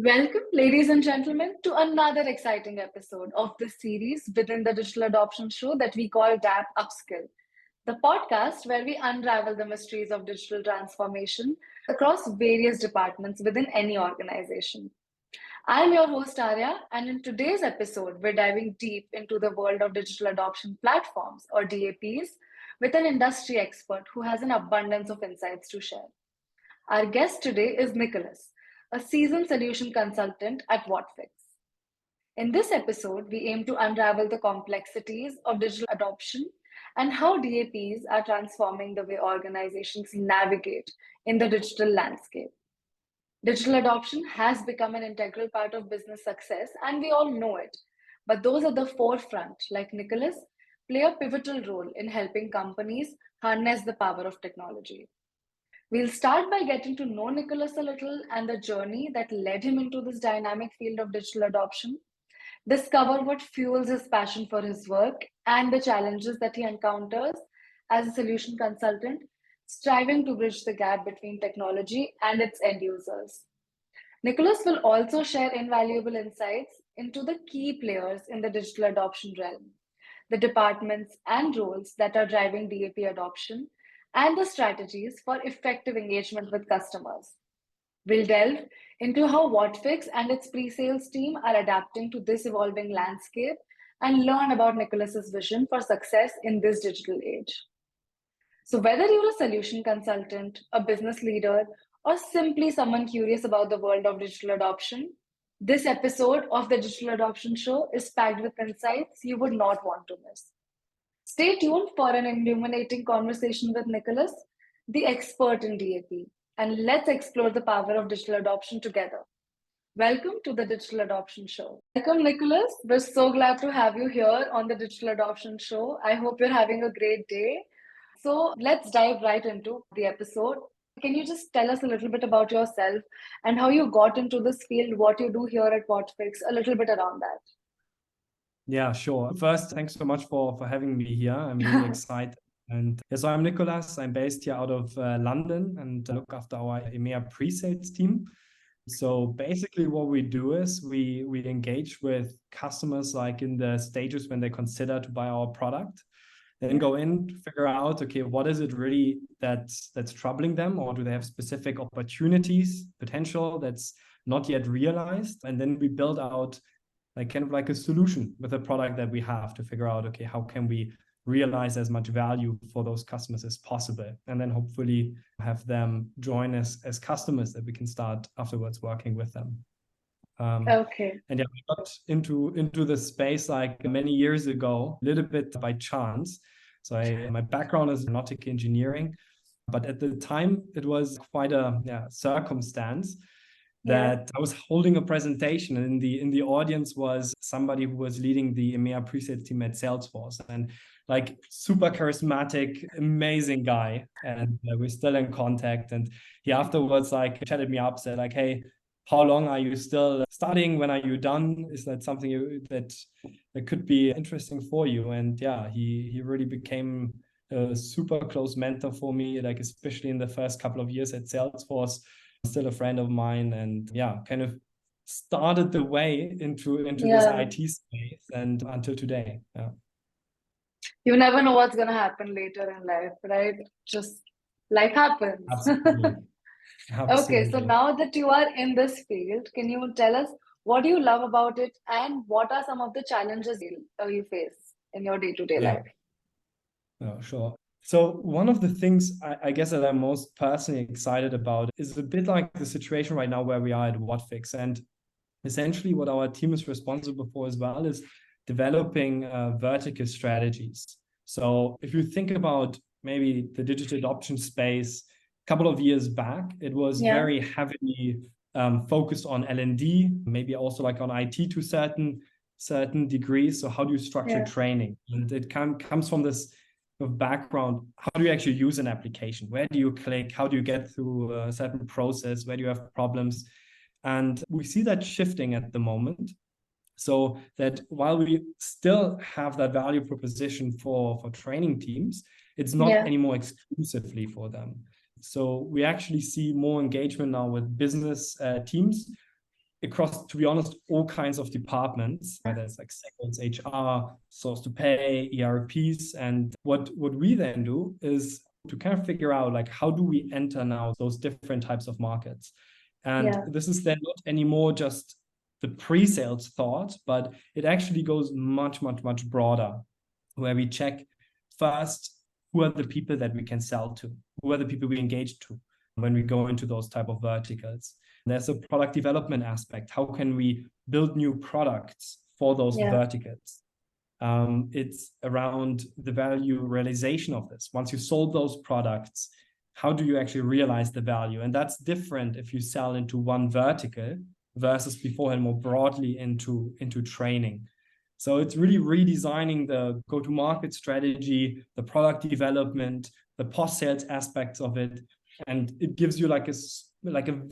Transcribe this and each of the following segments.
Welcome, ladies and gentlemen, to another exciting episode of this series within the Digital Adoption Show that we call DAP Upskill, the podcast where we unravel the mysteries of digital transformation across various departments within any organization. I'm your host, Aryaa, and in today's episode, we're diving deep into the world of digital adoption platforms, or DAPs, with an industry expert who has an abundance of insights to share. Our guest today is Nicolas, a seasoned solution consultant at Whatfix. In this episode, we aim to unravel the complexities of digital adoption and how DAPs are transforming the way organizations navigate in the digital landscape. Digital adoption has become an integral part of business success, and we all know it. But those at the forefront, like Nicolas, play a pivotal role in helping companies harness the power of technology. We'll start by getting to know Nicolas a little and the journey that led him into this dynamic field of digital adoption, discover what fuels his passion for his work and the challenges that he encounters as a solution consultant, striving to bridge the gap between technology and its end users. Nicolas will also share invaluable insights into the key players in the digital adoption realm, the departments and roles that are driving DAP adoption, and the strategies for effective engagement with customers. We'll delve into how Whatfix and its pre-sales team are adapting to this evolving landscape and learn about Nicolas's vision for success in this digital age. So whether you're a solution consultant, a business leader, or simply someone curious about the world of digital adoption, this episode of the Digital Adoption Show is packed with insights you would not want to miss. Stay tuned for an illuminating conversation with Nicolas, the expert in DAP, and let's explore the power of digital adoption together. Welcome to the Digital Adoption Show. Welcome, Nicolas. We're so glad to have you here on the Digital Adoption Show. I hope you're having a great day. So let's dive right into the episode. Can you just tell us a little bit about yourself and how you got into this field, what you do here at Whatfix, a little bit around that? Yeah, sure. First, thanks so much for having me here. I'm really excited. And so I'm Nicolas. I'm based here out of London and look after our EMEAat pre-sales team. So basically what we do is we engage with customers like in the stages when they consider to buy our product, then go in to figure out, okay, what is it really that's troubling them, or do they have specific opportunities, potential that's not yet realized? And then we build out like a solution with a product that we have to figure out, okay, how can we realize as much value for those customers as possible, and then hopefully have them join us as customers that we can start afterwards working with them. Okay. And yeah, we got into the space like many years ago, a little bit by chance. So my background is aeronautic engineering, but at the time it was quite a circumstance that I was holding a presentation, and in the audience was somebody who was leading the EMEA pre-sales team at Salesforce, and like super charismatic, amazing guy. And we're still in contact. And he afterwards like chatted me up, said like, hey, how long are you still studying? When are you done? Is that something that could be interesting for you? And yeah, he really became a super close mentor for me, like especially in the first couple of years at Salesforce. Still a friend of mine, and yeah, kind of started the way into this IT space and until today. Yeah. You never know what's going to happen later in life, right? Just life happens. Absolutely. Okay, so now that you are in this field, can you tell us what do you love about it and what are some of the challenges you face in your day-to-day life? Oh, sure. So one of the things I guess that I'm most personally excited about is a bit like the situation right now where we are at Whatfix. And essentially what our team is responsible for as well is developing vertical strategies. So if you think about maybe the digital adoption space, a couple of years back, it was very heavily focused on L&D, maybe also like on IT to certain degrees. So how do you structure training? And it comes from this background. How do you actually use an application? Where do you click? How do you get through a certain process? Where do you have problems? And we see that shifting at the moment. So that while we still have that value proposition for training teams, it's not anymore exclusively for them. So we actually see more engagement now with business teams across, to be honest, all kinds of departments, whether it's like sales, HR, source to pay, ERPs. And what we then do is to kind of figure out like, how do we enter now those different types of markets? And this is then not anymore just the pre-sales thought, but it actually goes much, much, much broader, where we check first, who are the people that we can sell to? Who are the people we engage to when we go into those type of verticals? There's a product development aspect. How can we build new products for those verticals? It's around the value realization of this. Once you sold those products, how do you actually realize the value? And that's different if you sell into one vertical versus beforehand more broadly into training. So it's really redesigning the go-to-market strategy, the product development, the post-sales aspects of it. And it gives you like a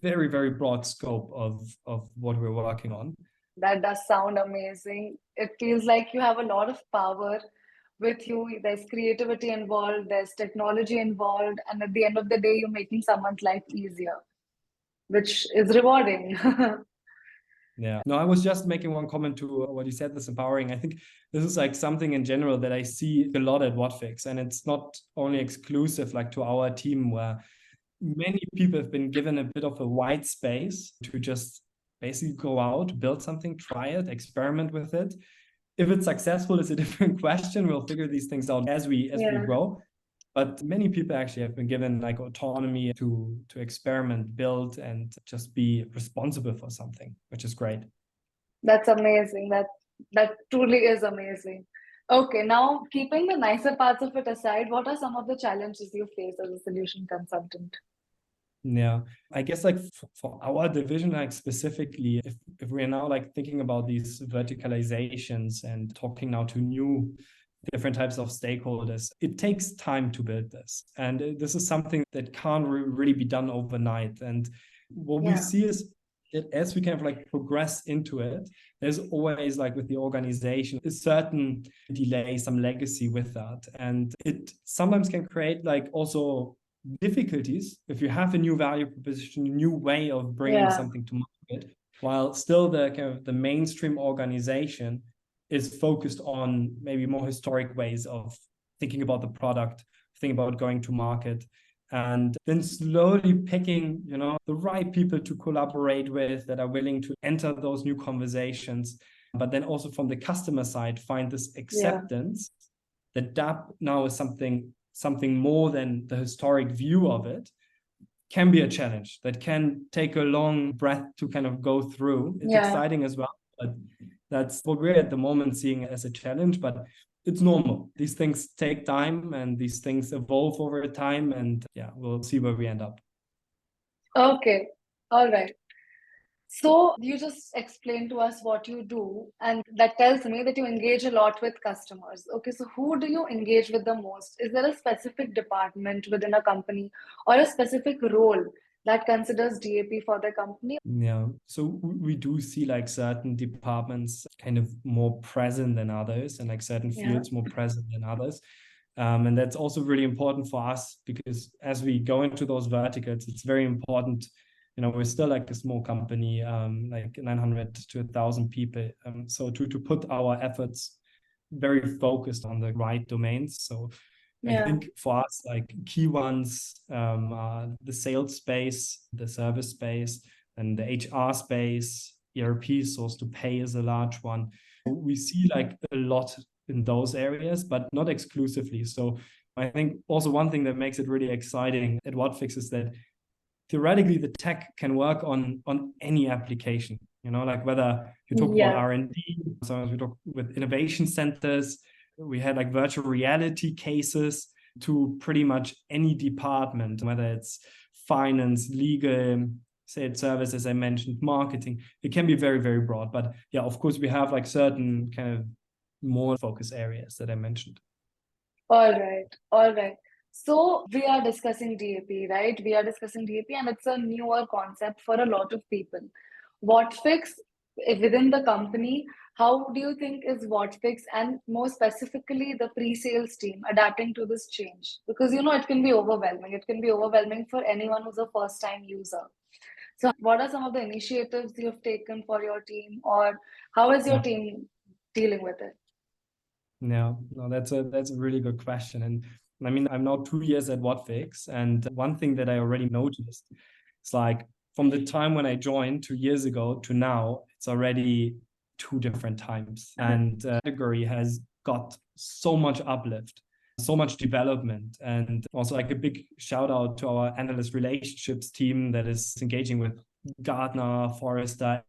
very, very broad scope of what we're working on. That does sound amazing. It feels like you have a lot of power with you. There's creativity involved, there's technology involved, and at the end of the day, you're making someone's life easier, which is rewarding. Yeah. No, I was just making one comment to what you said, this empowering. I think this is like something in general that I see a lot at Whatfix. And it's not only exclusive like to our team, where many people have been given a bit of a white space to just basically go out, build something, try it, experiment with it. If it's successful, it's a different question. We'll figure these things out as we grow. But many people actually have been given like autonomy to experiment, build, and just be responsible for something, which is great. That's amazing. That truly is amazing. Okay, now keeping the nicer parts of it aside, what are some of the challenges you face as a solution consultant? Yeah, I guess like for our division, like specifically, if we're now like thinking about these verticalizations and talking now to new different types of stakeholders, it takes time to build this. And this is something that can't really be done overnight. And what we see is that as we kind of like progress into it, there's always like with the organization, a certain delay, some legacy with that. And it sometimes can create like also difficulties if you have a new value proposition, a new way of bringing something to market, while still the kind of the mainstream organization is focused on maybe more historic ways of thinking about the product, thinking about going to market, and then slowly picking, the right people to collaborate with that are willing to enter those new conversations. But then also from the customer side, find this acceptance that DAP now is something more than the historic view of it, can be a challenge that can take a long breath to kind of go through. It's exciting as well, but that's what we're at the moment seeing as a challenge, but it's normal. These things take time and these things evolve over time, and we'll see where we end up. Okay, all right. So you just explained to us what you do, and that tells me that you engage a lot with customers. Okay, so who do you engage with the most? Is there a specific department within a company or a specific role that considers DAP for the company? Yeah, so we do see like certain departments kind of more present than others, and like certain fields more present than others. And that's also really important for us, because as we go into those verticals, it's very important. We're still like a small company, like 900 to 1,000 people. So to put our efforts very focused on the right domains. So I think for us, like key ones are the sales space, the service space, and the HR space. ERP, source to pay, is a large one. We see like a lot in those areas, but not exclusively. So I think also one thing that makes it really exciting at Whatfix is that theoretically the tech can work on any application, like whether you talk about R&D, sometimes we talk with innovation centers, we had like virtual reality cases, to pretty much any department, whether it's finance, legal, sales service, as I mentioned, marketing. It can be very, very broad, but of course we have like certain kind of more focus areas that I mentioned. All right. So we are discussing DAP, right? We are discussing DAP, and it's a newer concept for a lot of people. Whatfix within the company, how do you think is Whatfix, and more specifically the pre-sales team, adapting to this change? Because it can be overwhelming. It can be overwhelming for anyone who's a first-time user. So what are some of the initiatives you have taken for your team, or how is your Yeah. team dealing with it? No, that's a really good question. And I mean, I'm now 2 years at Whatfix, and one thing that I already noticed is like from the time when I joined 2 years ago to now, it's already two different times. And category has got so much uplift, so much development, and also like a big shout out to our analyst relationships team that is engaging with Gartner, Forrester,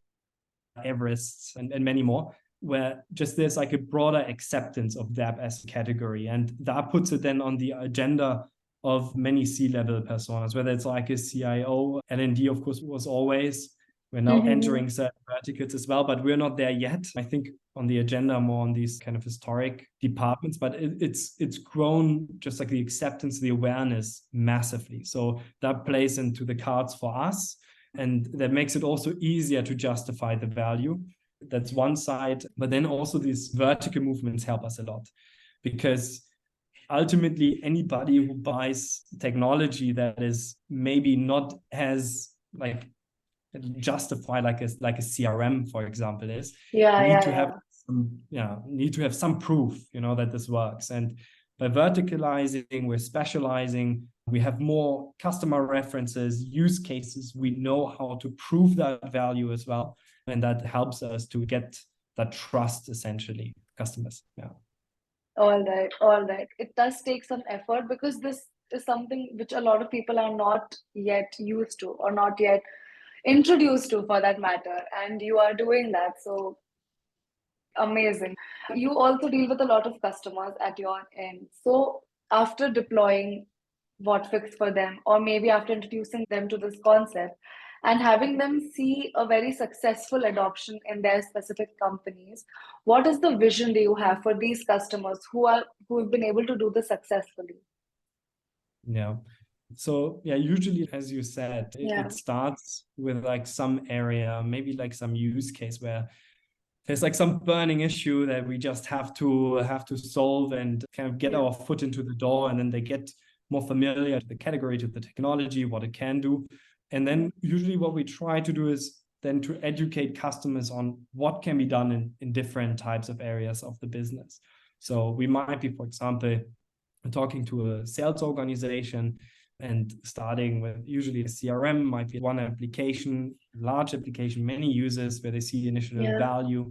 Everest, and many more, where just there's like a broader acceptance of DAP as a category. And that puts it then on the agenda of many C-level personas, whether it's like a CIO, L&D, of course, was always. We're now entering certain verticals as well, but we're not there yet. I think on the agenda more on these kind of historic departments, but it's grown just like the acceptance, the awareness massively. So that plays into the cards for us. And that makes it also easier to justify the value. That's one side. But then also these vertical movements help us a lot, because ultimately anybody who buys technology that is maybe not as like justified like a CRM, for example, is need to have some proof, that this works. And by verticalizing, we're specializing, we have more customer references, use cases, we know how to prove that value as well, and that helps us to get that trust, essentially, customers. All right. It does take some effort, because this is something which a lot of people are not yet used to, or not yet introduced to, for that matter. And you are doing that. So amazing. You also deal with a lot of customers at your end. So after deploying Whatfix for them, or maybe after introducing them to this concept and having them see a very successful adoption in their specific companies, what is the vision that you have for these customers who have been able to do this successfully? Yeah. So usually, as you said, it starts with like some area, maybe like some use case where there's like some burning issue that we just have to solve and kind of get our foot into the door, and then they get more familiar to the category, to the technology, what it can do. And then usually what we try to do is then to educate customers on what can be done in different types of areas of the business. So we might be, for example, talking to a sales organization and starting with usually a CRM might be one application, large application, many users where they see initial value.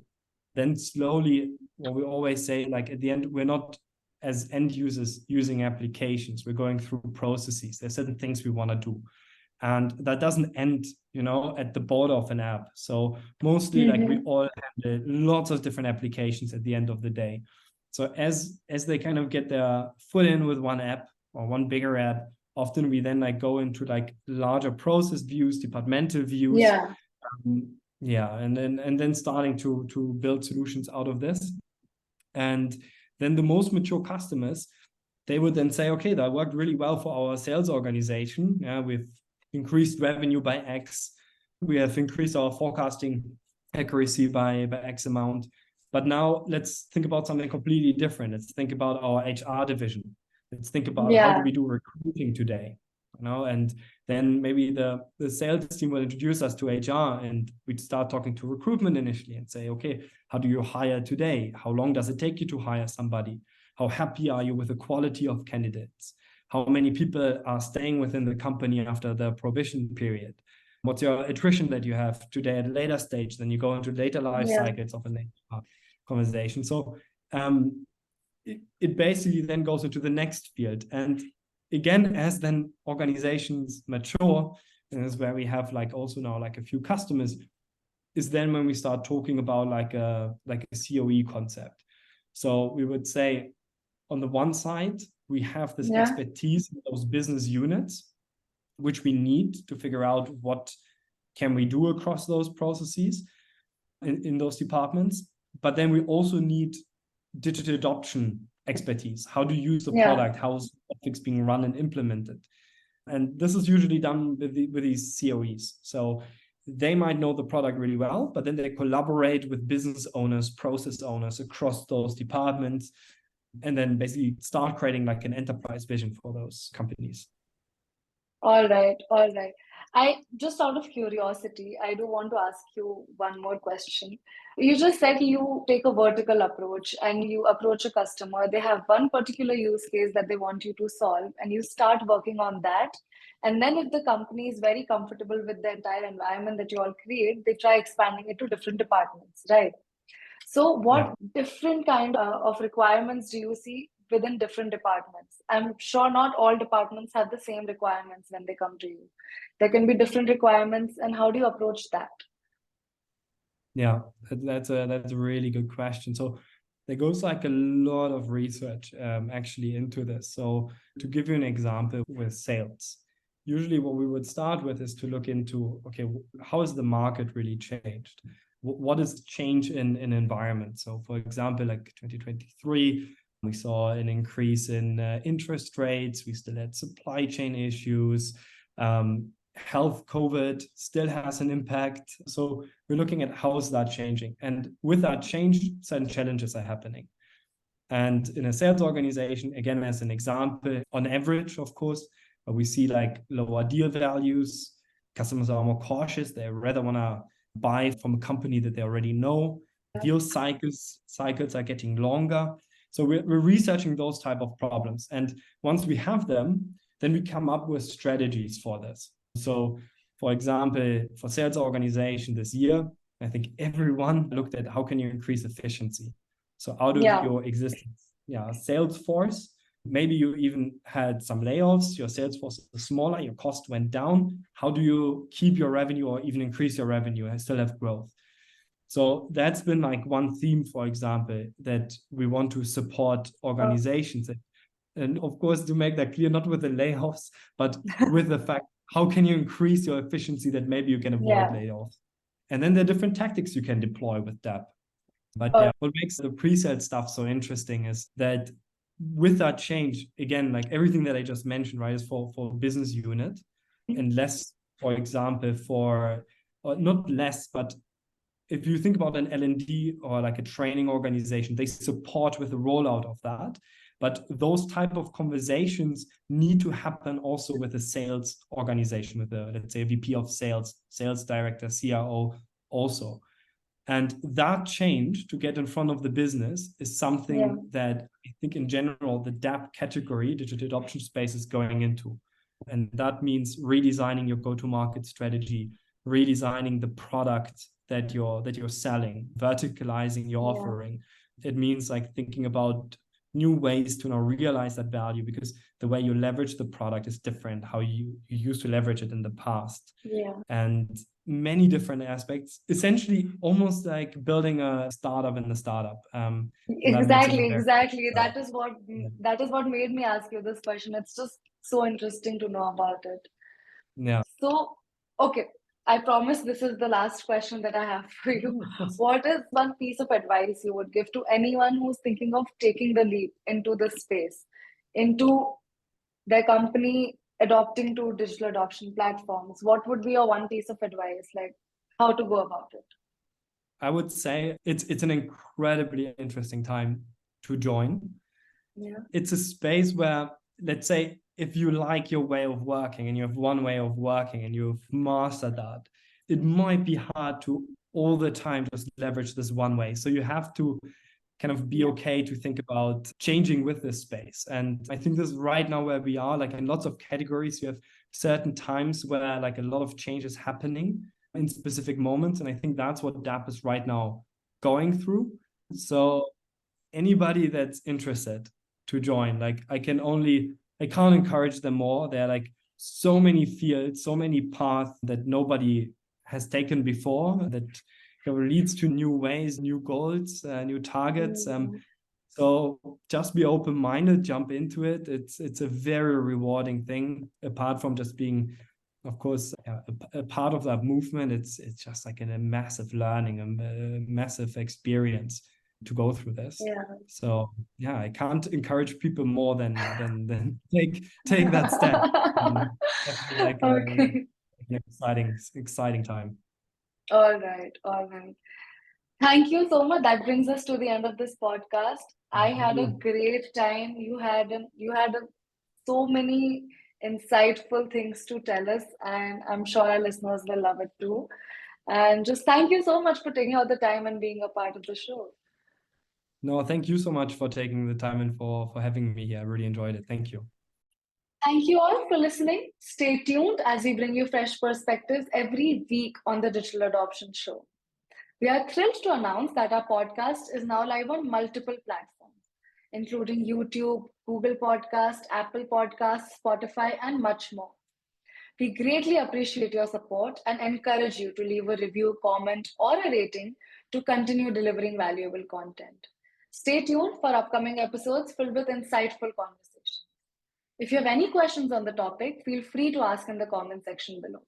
Then slowly, what we always say, like at the end, we're not as end users using applications. We're going through processes. There's certain things we want to do. And that doesn't end, at the border of an app. So mostly like we all have lots of different applications at the end of the day. So as they kind of get their foot in with one app or one bigger app, often we then like go into like larger process views, departmental views. And then starting to build solutions out of this. And then the most mature customers, they would then say, okay, that worked really well for our sales organization. We've increased revenue by X. We have increased our forecasting accuracy by X amount. But now let's think about something completely different. Let's think about our HR division. Let's think about how do we do recruiting today, and then maybe the sales team will introduce us to HR, and we'd start talking to recruitment initially and say, okay, how do you hire today? How long does it take you to hire somebody? How happy are you with the quality of candidates? How many people are staying within the company after the probation period? What's your attrition that you have today at a later stage? Then you go into later life cycles of an HR conversation. So it basically then goes into the next field. And again, as then organizations mature, and this is where we have like also now like a few customers, is then when we start talking about like a COE concept. So we would say, on the one side, we have this expertise in those business units, which we need to figure out what can we do across those processes in those departments. But then we also need digital adoption expertise. How to use the product, how is Whatfix being run and implemented. And this is usually done with these COEs. So they might know the product really well, but then they collaborate with business owners, process owners across those departments, and then basically start creating like an enterprise vision for those companies. All right. Just out of curiosity, I do want to ask you one more question. You just said you take a vertical approach and you approach a customer. They have one particular use case that they want you to solve, and you start working on that. And then, if the company is very comfortable with the entire environment that you all create, they try expanding it to different departments, right? So, Yeah. what different kind of requirements do you see within different departments? I'm sure not all departments have the same requirements when they come to you. There can be different requirements, and how do you approach that? Yeah, that's a really good question. So there goes like a lot of research actually into this. So to give you an example with sales, usually what we would start with is to look into, okay, how has the market really changed? What is change in environment? So for example, like 2023, we saw an increase in interest rates. We still had supply chain issues. Health COVID still has an impact. So we're looking at how is that changing. And with that change, certain challenges are happening. And in a sales organization, again, as an example, on average, of course, we see like lower deal values. Customers are more cautious. They rather want to buy from a company that they already know. Deal cycles are getting longer. So we're researching those type of problems. And once we have them, then we come up with strategies for this. So, for example, for sales organization this year, I think everyone looked at how can you increase efficiency. So out of your existing sales force, maybe you even had some layoffs, your sales force is smaller, your cost went down. How do you keep your revenue or even increase your revenue and still have growth? So that's been like one theme, for example, that we want to support organizations. And of course, to make that clear, not with the layoffs, but with the fact, how can you increase your efficiency that maybe you can avoid layoffs? And then there are different tactics you can deploy with DAP. But what makes the pre-sale stuff so interesting is that with that change, again, like everything that I just mentioned, right, is for business unit and less, for example, or not less, but if you think about an L&D or like a training organization, they support with the rollout of that. But those type of conversations need to happen also with a sales organization, with a, let's say, a VP of sales, sales director, CRO also. And that change to get in front of the business is something that I think in general, the DAP category, digital adoption space, is going into. And that means redesigning your go-to-market strategy, redesigning the product that you're selling, verticalizing your offering. It means like thinking about new ways to now realize that value, because the way you leverage the product is different how you used to leverage it in the past. And many different aspects, essentially almost like building a startup in the startup. Exactly. That is what made me ask you this question. It's just so interesting to know about it. So, okay, I promise this is the last question that I have for you. What is one piece of advice you would give to anyone who's thinking of taking the leap into this space, into their company adopting to digital adoption platforms? What would be your one piece of advice, like how to go about it? I would say it's an incredibly interesting time to join. It's a space where, let's say, if you like your way of working and you have one way of working and you've mastered that, it might be hard to all the time just leverage this one way. So you have to kind of be okay to think about changing with this space. And I think this is right now where we are, like in lots of categories, you have certain times where like a lot of change is happening in specific moments. And I think that's what DAP is right now going through. So anybody that's interested to join, like I can't encourage them more. There are like so many fields, so many paths that nobody has taken before that leads to new ways, new goals, new targets. So just be open-minded, jump into it. It's a very rewarding thing, apart from just being, of course, a part of that movement. It's just like a massive learning, a massive experience to go through this. So I can't encourage people more than take that step. Like an exciting time. All right. Thank you so much. That brings us to the end of this podcast. I had a great time. You had so many insightful things to tell us, and I'm sure our listeners will love it too. And just thank you so much for taking out the time and being a part of the show. No, thank you so much for taking the time and for having me here. I really enjoyed it. Thank you. Thank you all for listening. Stay tuned as we bring you fresh perspectives every week on the Digital Adoption Show. We are thrilled to announce that our podcast is now live on multiple platforms, including YouTube, Google Podcast, Apple Podcasts, Spotify, and much more. We greatly appreciate your support and encourage you to leave a review, comment, or a rating to continue delivering valuable content. Stay tuned for upcoming episodes filled with insightful conversations. If you have any questions on the topic, feel free to ask in the comment section below.